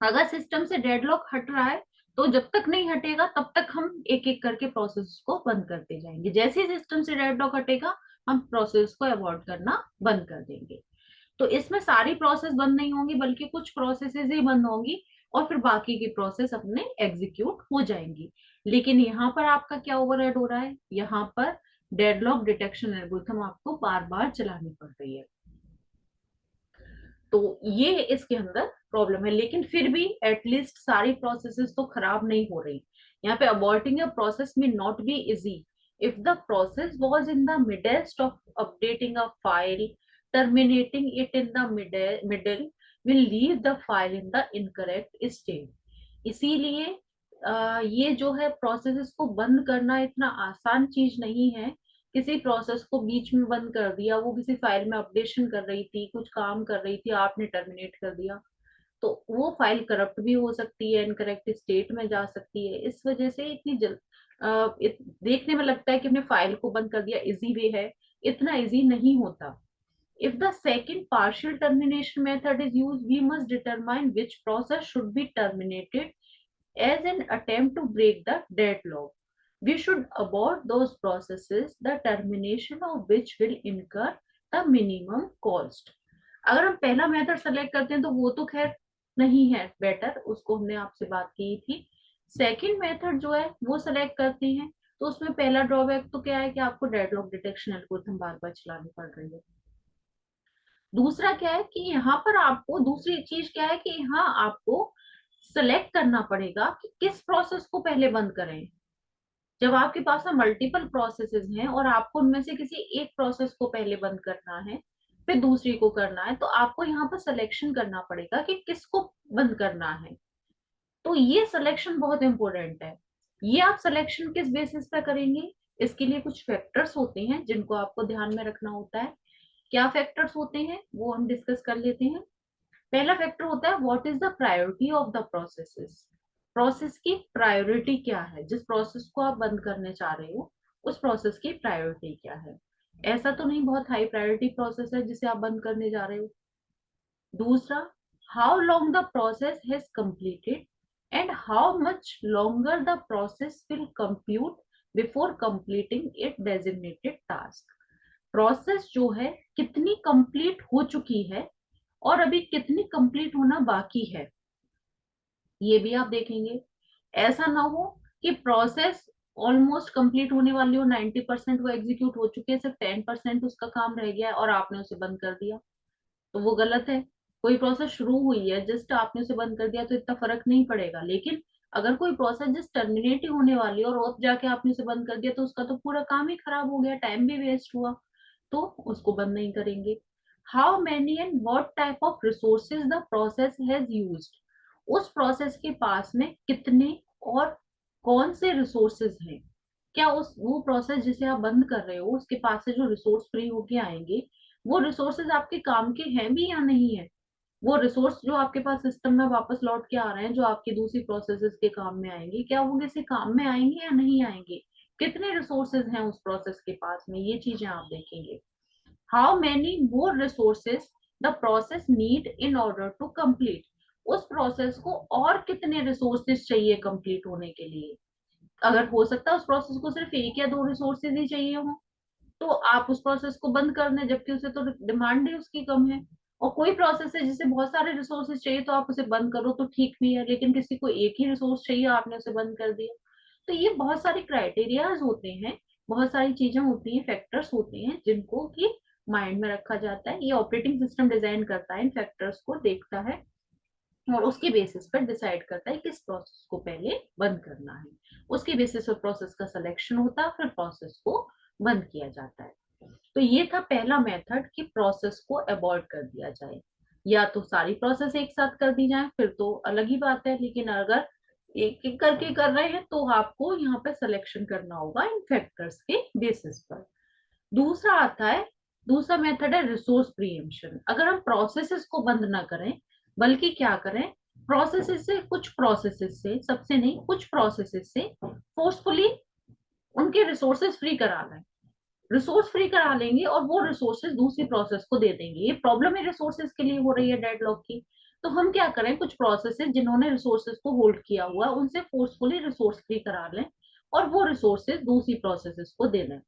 अगर सिस्टम से डेडलॉक हट रहा है तो जब तक नहीं हटेगा तब तक हम एक एक करके प्रोसेस को बंद करते जाएंगे। जैसे ही सिस्टम से डेडलॉक हटेगा हम प्रोसेस को अवॉइड करना बंद कर देंगे। तो इसमें सारी प्रोसेस बंद नहीं होंगी बल्कि कुछ प्रोसेसेस ही बंद होंगी, और फिर बाकी की प्रोसेस अपने एग्जीक्यूट हो जाएंगी। लेकिन यहाँ पर आपका क्या ओवरहेड हो रहा है, यहाँ पर डेडलॉक डिटेक्शन एल्गोरिथम आपको बार बार चलानी पड़ रही है। तो ये इसके अंदर प्रॉब्लम है, लेकिन फिर भी एटलीस्ट सारी प्रोसेसेस तो खराब नहीं हो रही। यहाँ पे अबॉर्टिंग अ प्रोसेस में not be easy if the process was in the midst of updating a file, terminating it in the middle will leave the file in the incorrect state। इसीलिए ये जो है प्रोसेसेस को बंद करना इतना आसान चीज नहीं है। किसी प्रोसेस को बीच में बंद कर दिया, वो किसी फाइल में अपडेशन कर रही थी, कुछ काम कर रही थी, आपने टर्मिनेट कर दिया, तो वो फाइल करप्ट भी हो सकती है, इनकरेक्ट स्टेट में जा सकती है। इस वजह से इतनी देखने में लगता है कि हमने फाइल को बंद कर दिया, इजी वे है, इतना इजी नहीं होता। If the second partial termination method is used, we must determine which process should be terminated as an attempt to break the deadlock. We should abort those processes, the termination of which will incur the minimum cost। अगर हम पहला method select करते हैं तो वो तो खैर नहीं है बेटर, उसको हमने आपसे बात की थी। सेकंड मेथड जो है वो सेलेक्ट करते हैं तो उसमें पहला ड्रॉबैक तो क्या है कि आपको डेडलॉक डिटेक्शन एल्गोरिथम बार बार चलानी पड़ रही है। दूसरा क्या है कि यहाँ पर आपको दूसरी चीज क्या है कि यहाँ आपको सेलेक्ट करना पड़ेगा कि किस प्रोसेस को पहले बंद करें। जब आपके पास में मल्टीपल प्रोसेसेस हैं और आपको उनमें से किसी एक प्रोसेस को पहले बंद करना है, फिर दूसरी को करना है, तो आपको यहाँ पर सिलेक्शन करना पड़ेगा कि किसको बंद करना है। तो ये सिलेक्शन बहुत इंपॉर्टेंट है। ये आप सिलेक्शन किस बेसिस पे करेंगे, इसके लिए कुछ फैक्टर्स होते हैं जिनको आपको ध्यान में रखना होता है। क्या फैक्टर्स होते हैं वो हम डिस्कस कर लेते हैं। पहला फैक्टर होता है what is the priority of the processes. Process की प्रायोरिटी क्या है, जिस प्रोसेस को आप बंद करने चाह रहे हो उस प्रोसेस की प्रायोरिटी क्या है। ऐसा तो नहीं बहुत हाई प्रायोरिटी प्रोसेस है जिसे आप बंद करने जा रहे हो। दूसरा, how long the process has completed and how much longer the process will compute before completing it designated task. Process जो है कितनी कंप्लीट हो चुकी है और अभी कितनी कंप्लीट होना बाकी है, ये भी आप देखेंगे। ऐसा ना हो कि प्रोसेस ऑलमोस्ट कंप्लीट होने वाली हो, 90% वो एग्जीक्यूट हो चुके हैं, सिर्फ 10% उसका काम रह गया है और आपने उसे बंद कर दिया, तो वो गलत है। कोई प्रोसेस शुरू हुई है, जस्ट आपने उसे बंद कर दिया तो इतना फर्क नहीं पड़ेगा, लेकिन अगर कोई प्रोसेस जस्ट टर्मिनेट ही होने वाली है और अब जाके आपने उसे बंद कर दिया तो उसका तो पूरा काम ही खराब हो गया, टाइम भी वेस्ट हुआ, तो उसको बंद नहीं करेंगे। How many and what type of resources the process has used, उस प्रोसेस के पास में कितने और कौन से रिसोर्सेज हैं। क्या उस वो प्रोसेस जिसे आप बंद कर रहे हो उसके पास से जो रिसोर्स फ्री होके आएंगे, वो रिसोर्सेज आपके काम के हैं भी या नहीं है। वो रिसोर्स जो आपके पास सिस्टम में वापस लौट के आ रहे हैं जो आपकी दूसरी प्रोसेसेस के काम में आएंगे, क्या वो किसी काम में आएंगे या नहीं आएंगे, कितने रिसोर्सेज हैं उस प्रोसेस के पास में, ये चीजें आप देखेंगे। How many more resources the process need in order to complete, उस प्रोसेस को और कितने रिसोर्सेज चाहिए कंप्लीट होने के लिए। अगर हो सकता है उस प्रोसेस को सिर्फ एक या दो रिसोर्सेज ही चाहिए हो, तो आप उस प्रोसेस को बंद कर दें, जबकि उसे तो डिमांड ही उसकी कम है। और कोई प्रोसेस है जिसे बहुत सारे रिसोर्सेज चाहिए तो आप उसे बंद करो तो ठीक भी है, लेकिन किसी को एक ही रिसोर्स चाहिए आपने उसे बंद कर दिया। तो ये बहुत सारे क्राइटेरियाज होते हैं, बहुत सारी चीजें होती हैं, फैक्टर्स होते हैं जिनको कि माइंड में रखा जाता है। ये ऑपरेटिंग सिस्टम डिजाइन करता है, इन फैक्टर्स को देखता है और उसके बेसिस पर डिसाइड करता है किस प्रोसेस को पहले बंद करना है। उसके बेसिस पर प्रोसेस का सिलेक्शन होता है, फिर प्रोसेस को बंद किया जाता है। तो ये था पहला मेथड कि प्रोसेस को अवॉइड कर दिया जाए। या तो सारी प्रोसेस एक साथ कर दी जाए फिर तो अलग ही बात है, लेकिन अगर एक एक करके कर रहे हैं तो आपको यहाँ पे सिलेक्शन करना होगा इन फैक्टर्स के बेसिस पर। दूसरा आता है, दूसरा मेथड है रिसोर्स प्रीएम्पशन। अगर हम प्रोसेसेस को बंद ना करें बल्कि क्या करें, प्रोसेसेस से कुछ प्रोसेसेस से, सबसे नहीं कुछ प्रोसेसेस से फोर्सफुली उनके रिसोर्सेज फ्री करा लें, रिसोर्स फ्री करा लेंगे और वो रिसोर्सेज दूसरी प्रोसेस को दे देंगे। ये प्रॉब्लम ही रिसोर्सेज के लिए हो रही है डेडलॉक की। तो हम क्या करें, कुछ प्रोसेसेस जिन्होंने रिसोर्सेज को होल्ड किया हुआ उनसे फोर्सफुली रिसोर्स फ्री करा लें और वो रिसोर्सेज दूसरी प्रोसेसेस को दे दें।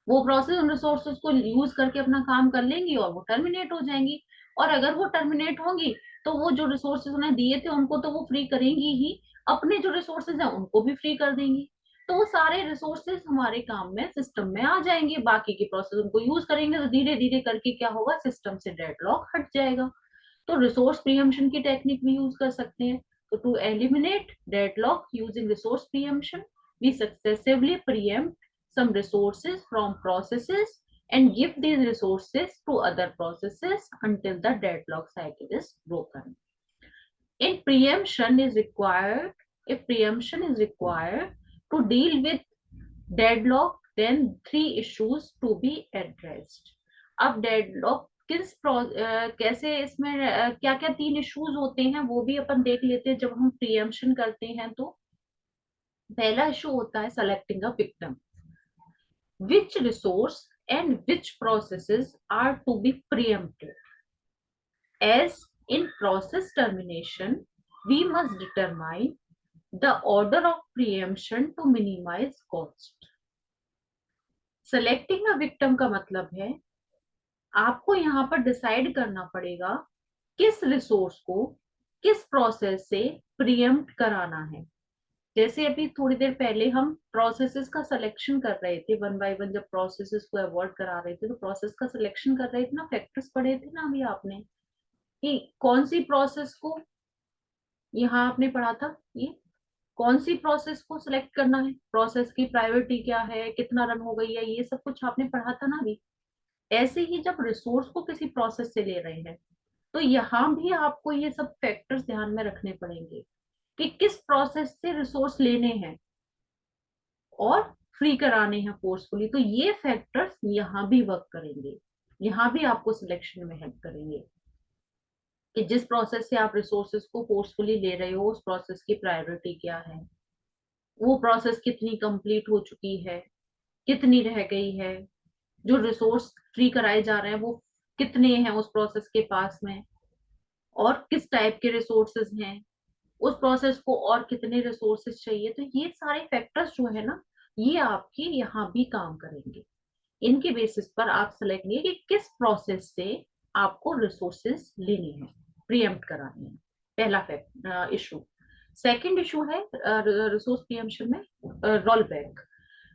वो प्रोसेस उन रिसोर्सेज को यूज करके अपना काम कर लेंगी और वो टर्मिनेट हो जाएंगी। और अगर वो टर्मिनेट होंगी तो वो जो रिसोर्सेज उन्हें दिए थे उनको तो वो फ्री करेंगी ही, अपने जो रिसोर्सेज हैं उनको भी फ्री कर देंगी। तो वो सारे रिसोर्सेज हमारे काम में सिस्टम में आ जाएंगे, बाकी के प्रोसेस उनको यूज करेंगे तो धीरे धीरे करके क्या होगा, सिस्टम से डेडलॉक हट जाएगा। तो रिसोर्स प्रीएम्पशन की टेक्निक भी यूज कर सकते हैं। तो to eliminate deadlock using resource preemption, we successively preempt some resources from processes and give these resources to other processes until the deadlock cycle is broken. In preemption is required, if preemption is required to deal with deadlock, then three issues to be addressed. अब deadlock कैसे इसमें क्या क्या तीन issues होते हैं वो भी अपन देख लेते हैं जब हम प्रियम्पशन करते हैं। तो पहला इशू होता है selecting a victim, which resource and which processes are to be preempted. As in process termination, we must determine the order of preemption to minimize cost. Selecting a victim का मतलब है आपको यहाँ पर डिसाइड करना पड़ेगा किस रिसोर्स को किस प्रोसेस से प्रियम्प्ट कराना है। जैसे अभी थोड़ी देर पहले हम प्रोसेसेस का सिलेक्शन कर रहे थे, वन बाय वन जब प्रोसेसेस को अवॉइड करा रहे थे तो प्रोसेस का सिलेक्शन कर रहे थे ना, फैक्टर्स पढ़े थे ना अभी आपने कि कौन सी प्रोसेस को, यहाँ आपने पढ़ा था ये कौन सी प्रोसेस को सिलेक्ट करना है, प्रोसेस की प्रायोरिटी क्या है, कितना रन हो गई है, ये सब कुछ आपने पढ़ा था ना अभी। ऐसे ही जब रिसोर्स को किसी प्रोसेस से ले रहे हैं तो यहाँ भी आपको ये सब फैक्टर्स ध्यान में रखने पड़ेंगे कि किस प्रोसेस से रिसोर्स लेने हैं और फ्री कराने हैं फोर्सफुली। तो ये फैक्टर्स यहाँ भी वर्क करेंगे, यहाँ भी आपको सिलेक्शन में हेल्प करेंगे कि जिस प्रोसेस से आप रिसोर्सेज को फोर्सफुली ले रहे हो उस प्रोसेस की प्रायोरिटी क्या है, वो प्रोसेस कितनी कंप्लीट हो चुकी है, कितनी रह गई है, जो रिसोर्स फ्री कराए जा रहे हैं वो कितने हैं उस प्रोसेस के पास में, और किस टाइप के रिसोर्सेज हैं, उस प्रोसेस को और कितने रिसोर्सेज चाहिए। तो ये सारे फैक्टर्स जो है ना ये आपके यहाँ भी काम करेंगे। इनके बेसिस पर आप सेलेक्ट करिए कि किस प्रोसेस से आपको रिसोर्सेज लेने हैं, प्रीएम्प्ट कराने हैं। पहला इशू। सेकंड इशू है रिसोर्स प्रीएम्प्शन में रोल बैक।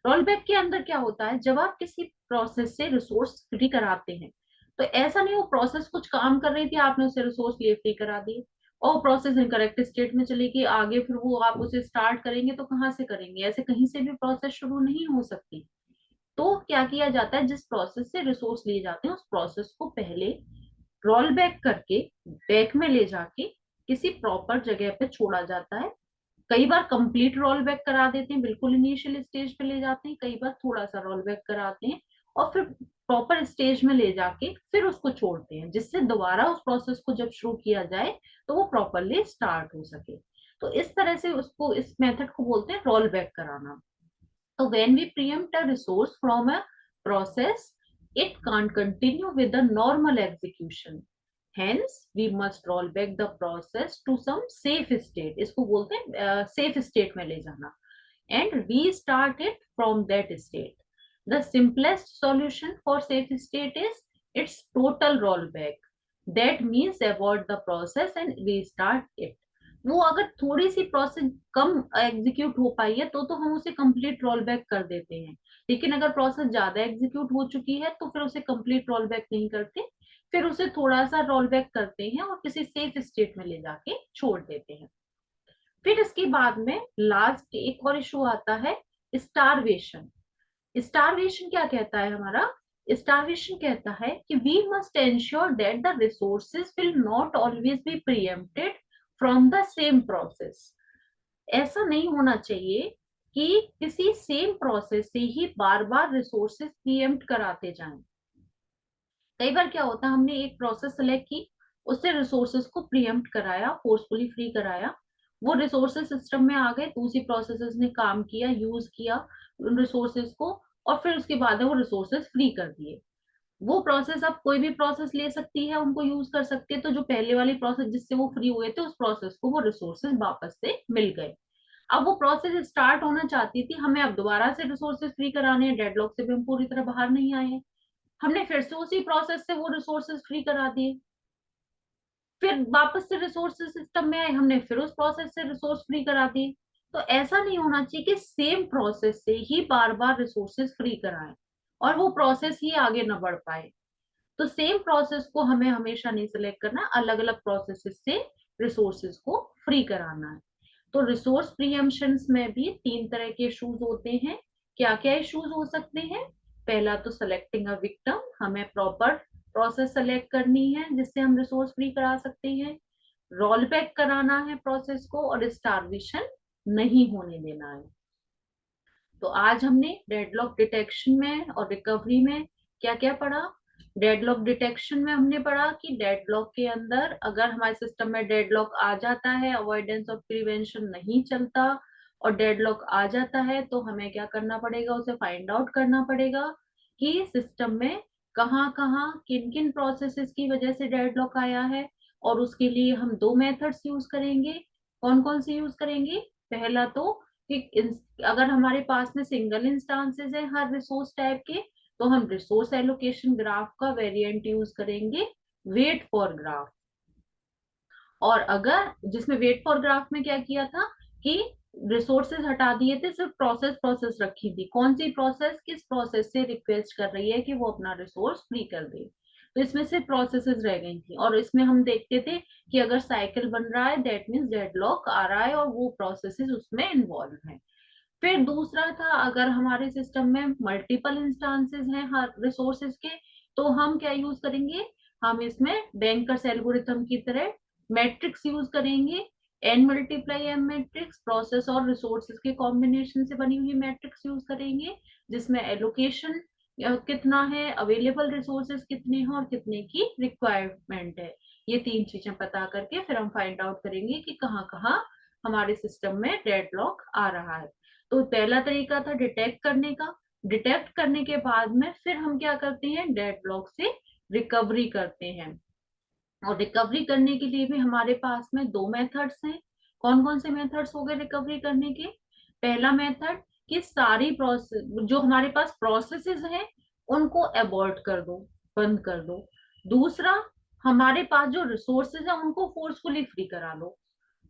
रोल बैक के अंदर क्या होता है, जब आप किसी प्रोसेस से रिसोर्स फ्री कराते हैं तो ऐसा नहीं वो प्रोसेस कुछ काम कर रही थी आपने उसे रिसोर्स लिए फ्री करा दिए और प्रोसेस इनकरेक्ट स्टेट में चलेगी, आगे फिर वो आप उसे स्टार्ट करेंगे तो कहाँ से करेंगे, ऐसे कहीं से भी प्रोसेस शुरू नहीं हो सकती। तो क्या किया जाता है, जिस प्रोसेस से रिसोर्स लिए जाते हैं उस प्रोसेस को पहले रोल बैक करके बैक में ले जाके किसी प्रॉपर जगह पे छोड़ा जाता है। कई बार कंप्लीट रोल बैक करा देते हैं, बिल्कुल इनिशियल स्टेज पे ले जाते हैं, कई बार थोड़ा सा रोल बैक कराते हैं और फिर प्रॉपर स्टेज में ले जाके फिर उसको छोड़ते हैं, जिससे दोबारा उस प्रोसेस को जब शुरू किया जाए तो वो प्रॉपरली स्टार्ट हो सके। तो इस तरह से उसको, इस मेथड को बोलते हैं रोल बैक कराना। तो when we preempt a resource from a process, it can't continue with the normal execution. Hence, we must roll back the process to some safe state. इसको बोलते हैं safe state में ले जाना. And restart it from that state. The simplest solution for safe state is its total rollback. That means abort the process and restart it. वो अगर थोड़ी सी process कम execute हो पाई है तो हम उसे कंप्लीट रोल बैक कर देते हैं, लेकिन अगर प्रोसेस ज्यादा एग्जीक्यूट हो चुकी है तो फिर उसे कंप्लीट रोल बैक नहीं करते, फिर उसे थोड़ा सा रोल बैक करते हैं और किसी सेफ स्टेट में ले जाके छोड़ देते हैं। फिर इसके बाद में लास्ट एक और इशू आता है, स्टारवेशन। स्टारवेशन क्या कहता है हमारा, स्टारवेशन कहता है कि we must ensure that the resources will not always be preempted from the same process. ऐसा नहीं होना चाहिए कि किसी सेम प्रोसेस से ही बार बार रिसोर्सेज प्रीएम्प्ट कराते जाएं। कई बार क्या होता है, हमने एक प्रोसेस सेलेक्ट की, उससे रिसोर्सेज को प्रीएम्प्ट कराया, फोर्सफुली फ्री कराया, वो रिसोर्सेज सिस्टम में आ गए, दूसरी प्रोसेसेस ने काम किया, यूज किया उन रिसोर्सेज को, और फिर उसके बाद वो रिसोर्सेज फ्री कर दिए। वो प्रोसेस अब कोई भी प्रोसेस ले सकती है, उनको यूज कर सकती है, तो जो पहले वाली प्रोसेस जिससे वो फ्री हुए थे उस प्रोसेस को वो रिसोर्सेज वापस से मिल गए। अब वो प्रोसेस स्टार्ट होना चाहती थी, हमें अब दोबारा से रिसोर्सेज फ्री कराने हैं, डेडलॉक से भी हम पूरी तरह बाहर नहीं आए हैं, हमने फिर से उसी प्रोसेस से वो रिसोर्सेज फ्री करा दिए, फिर वापस से रिसोर्सेज सिस्टम में आए, हमने फिर उस प्रोसेस से रिसोर्स फ्री करा दिए। तो ऐसा नहीं होना चाहिए कि सेम प्रोसेस से ही बार बार रिसोर्सेज फ्री कराएं और वो प्रोसेस ही आगे न बढ़ पाए। तो सेम प्रोसेस को हमें हमेशा नहीं सिलेक्ट करना, अलग अलग प्रोसेसेस से रिसोर्सेज को फ्री कराना है। तो रिसोर्स प्रीएम्पशंस में भी तीन तरह के इश्यूज होते हैं। क्या क्या इश्यूज हो सकते हैं, पहला तो सेलेक्टिंग अ विक्टिम, हमें प्रॉपर प्रोसेस सेलेक्ट करनी है जिससे हम रिसोर्स फ्री करा सकते हैं, रोल बैक कराना है प्रोसेस को, और स्टारवेशन नहीं होने देना है। तो आज हमने डेडलॉक डिटेक्शन में और रिकवरी में क्या क्या पढ़ा। डेडलॉक डिटेक्शन में हमने पढ़ा कि डेडलॉक के अंदर अगर हमारे सिस्टम में डेडलॉक आ जाता है, अवॉइडेंस और प्रिवेंशन नहीं चलता और डेडलॉक आ जाता है, तो हमें क्या करना पड़ेगा, उसे फाइंड आउट करना पड़ेगा कि सिस्टम में कहाँ कहाँ किन किन प्रोसेसेस की वजह से डेडलॉक आया है। और उसके लिए हम दो मेथड्स यूज करेंगे। कौन कौन से यूज करेंगे, पहला तो कि अगर हमारे पास में सिंगल इंस्टांसेस है हर रिसोर्स टाइप के, तो हम रिसोर्स एलोकेशन ग्राफ का वेरिएंट यूज करेंगे, वेट फॉर ग्राफ। और अगर जिसमें वेट फॉर ग्राफ में क्या किया था कि रिसोर्सेज हटा दिए थे, सिर्फ प्रोसेस प्रोसेस रखी थी, कौन सी प्रोसेस किस प्रोसेस से रिक्वेस्ट कर रही है कि वो अपना रिसोर्स फ्री कर दे, तो इसमें से प्रोसेसेस रह गई थी। और इसमें हम देखते थे कि अगर साइकिल बन रहा है दैट मीन्स डेडलॉक आ रहा है और वो प्रोसेसेस उसमें इन्वॉल्व है। फिर दूसरा था, अगर हमारे सिस्टम में मल्टीपल इंस्टांसेस हैं हर रिसोर्सेज के, तो हम क्या यूज करेंगे, हम इसमें बैंकर्स एल्गोरिथम की तरह मैट्रिक्स यूज करेंगे, N multiply M matrix, process और रिसोर्सेज के कॉम्बिनेशन से बनी हुई मैट्रिक्स यूज करेंगे, जिसमें एलोकेशन कितना है, अवेलेबल रिसोर्सेज कितने हैं और कितने की रिक्वायरमेंट है, ये तीन चीजें पता करके फिर हम फाइंड आउट करेंगे कि कहाँ कहाँ हमारे सिस्टम में डेडलॉक आ रहा है। तो पहला तरीका था डिटेक्ट करने का, डिटेक्ट करने के बाद में फिर हम क्या करते हैं, डेडलॉक से रिकवरी करते हैं। और रिकवरी करने के लिए भी हमारे पास में दो मेथड्स हैं। कौन कौन से मेथड्स हो गए रिकवरी करने के, पहला मेथड कि सारी प्रोसेस जो हमारे पास प्रोसेसेस हैं उनको अबॉर्ट कर दो, बंद कर दो। दूसरा, हमारे पास जो रिसोर्सेज है उनको फोर्सफुली फ्री करा लो।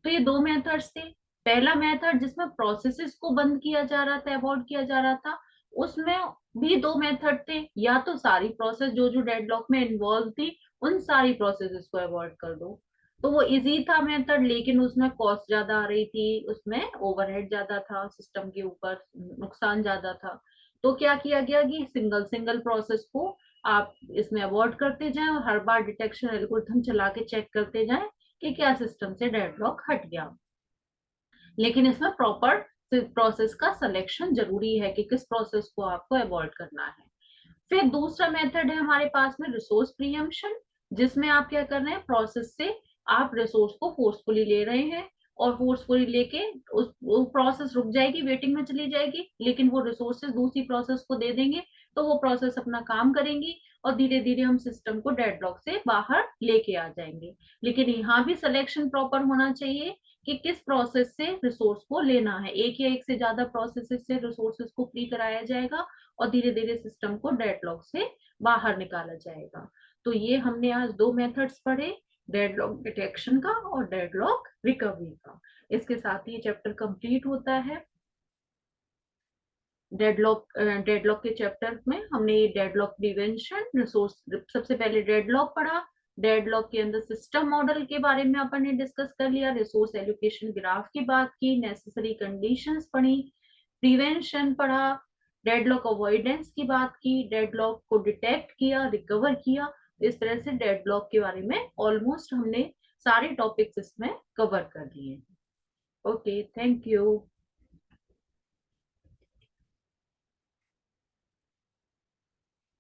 तो ये दो मेथड्स थे। पहला मेथड जिसमें प्रोसेसेस को बंद किया जा रहा था, अवॉइड किया जा रहा था, उसमें भी दो मेथड थे, या तो सारी प्रोसेस जो जो डेडलॉक में इन्वॉल्व थी उन सारी प्रोसेसेस को अवॉइड कर दो, तो वो इजी था मेथड, लेकिन उसमें कॉस्ट ज्यादा आ रही थी, उसमें ओवरहेड ज्यादा था, सिस्टम के ऊपर नुकसान ज्यादा था। तो क्या किया गया कि सिंगल सिंगल प्रोसेस को आप इसमें अवॉइड करते जाएं और हर बार डिटेक्शन एल्गोरिथम चला के चेक करते जाएं कि क्या सिस्टम से डेडलॉक हट गया। लेकिन इसमें प्रॉपर प्रोसेस का सिलेक्शन जरूरी है कि किस प्रोसेस को आपको अवॉइड करना है। फिर दूसरा मेथड है हमारे पास में रिसोर्स प्रीएम्पशन, जिसमें आप क्या कर रहे हैं, प्रोसेस से आप रिसोर्स को फोर्सफुली ले रहे हैं, और फोर्सफुली लेके उस वो प्रोसेस रुक जाएगी, वेटिंग में चली जाएगी, लेकिन वो रिसोर्सेज दूसरी प्रोसेस को दे देंगे, तो वो प्रोसेस अपना काम करेंगी और धीरे धीरे हम सिस्टम को डेडलॉक से बाहर लेके आ जाएंगे। लेकिन यहाँ भी सिलेक्शन प्रॉपर होना चाहिए कि किस प्रोसेस से रिसोर्स को लेना है। एक या एक से ज्यादा प्रोसेस से रिसोर्सेज को फ्री कराया जाएगा और धीरे धीरे सिस्टम को डेडलॉक से बाहर निकाला जाएगा। तो ये हमने आज दो मेथड्स पढ़े, डेडलॉक डिटेक्शन का और डेडलॉक रिकवरी का। इसके साथ ही चैप्टर कंप्लीट होता है। डेडलॉक के चैप्टर में हमने ये डेडलॉक प्रिवेंशन, रिसोर्स, सबसे पहले डेडलॉक पढ़ा, डेडलॉक के अंदर सिस्टम मॉडल के बारे में अपन ने डिस्कस कर लिया, रिसोर्स एलोकेशन ग्राफ की बात की, नेसेसरी कंडीशंस पढ़ी, प्रिवेंशन पढ़ा, डेडलॉक अवॉइडेंस की बात की, डेडलॉक को डिटेक्ट किया, रिकवर किया। इस तरह से डेडलॉक के बारे में ऑलमोस्ट हमने सारे टॉपिक्स इसमें कवर कर लिए। Okay, thank you.